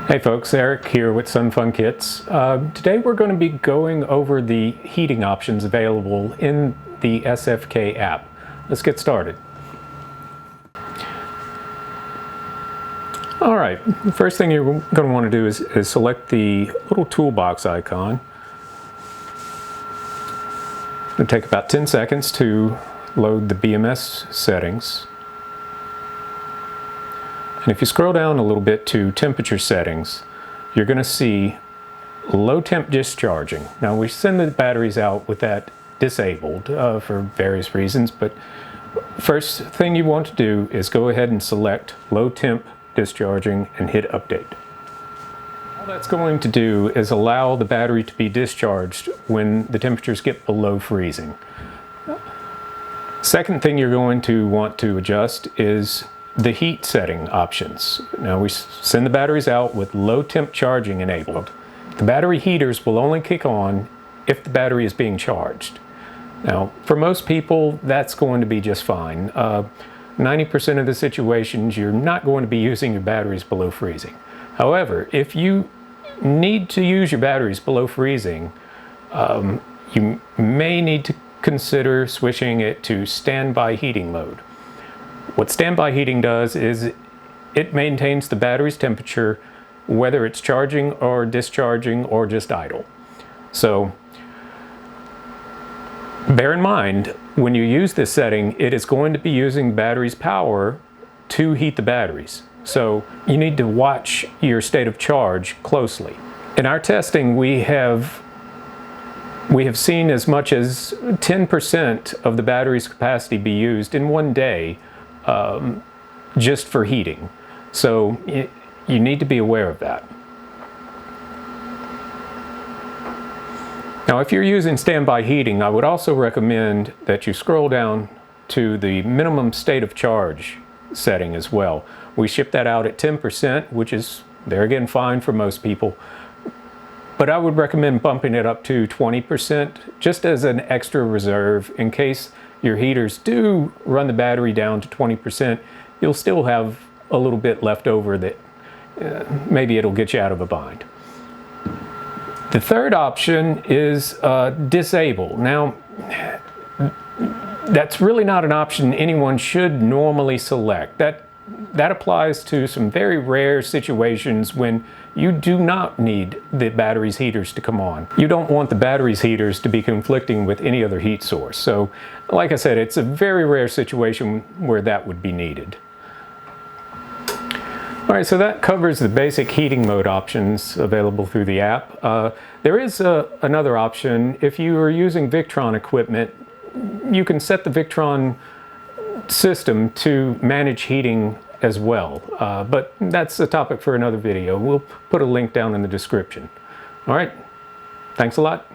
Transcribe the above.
Hey folks, Eric here with Sun Fun Kits. Today we're going to be going over the heating options available in the SFK app. Let's get started. Alright, the first thing you're going to want to do is select the little toolbox icon. It'll take about 10 seconds to load the BMS settings. And if you scroll down a little bit to temperature settings, you're going to see low temp discharging. Now we send the batteries out with that disabled for various reasons, but first thing you want to do is go ahead and select low temp discharging and hit update. All that's going to do is allow the battery to be discharged when the temperatures get below freezing. Second thing you're going to want to adjust is the heat setting options. Now we send the batteries out with low temp charging enabled. The battery heaters will only kick on if the battery is being charged. Now for most people that's going to be just fine. 90% of the situations you're not going to be using your batteries below freezing. However, if you need to use your batteries below freezing, you may need to consider switching it to standby heating mode. What standby heating does is it maintains the battery's temperature whether it's charging or discharging or just idle. So bear in mind when you use this setting, it is going to be using the battery's power to heat the batteries. So you need to watch your state of charge closely. In our testing we have seen as much as 10% of the battery's capacity be used in one day just for heating. So you need to be aware of that. Now if you're using standby heating, I would also recommend that you scroll down to the minimum state of charge setting as well. We ship that out at 10%, which is, there again, fine for most people. But I would recommend bumping it up to 20% just as an extra reserve in case your heaters do run the battery down to 20%. You'll still have a little bit left over that maybe it'll get you out of a bind. The third option is disable. Now that's really not an option anyone should normally select. That applies to some very rare situations when you do not need the battery's heaters to come on. You don't want the battery's heaters to be conflicting with any other heat source. So, like I said, it's a very rare situation where that would be needed. Alright, so that covers the basic heating mode options available through the app. There is another option. If you are using Victron equipment, you can set the Victron system to manage heating as well, but that's a topic for another video. We'll put a link down in the description. All right, thanks a lot.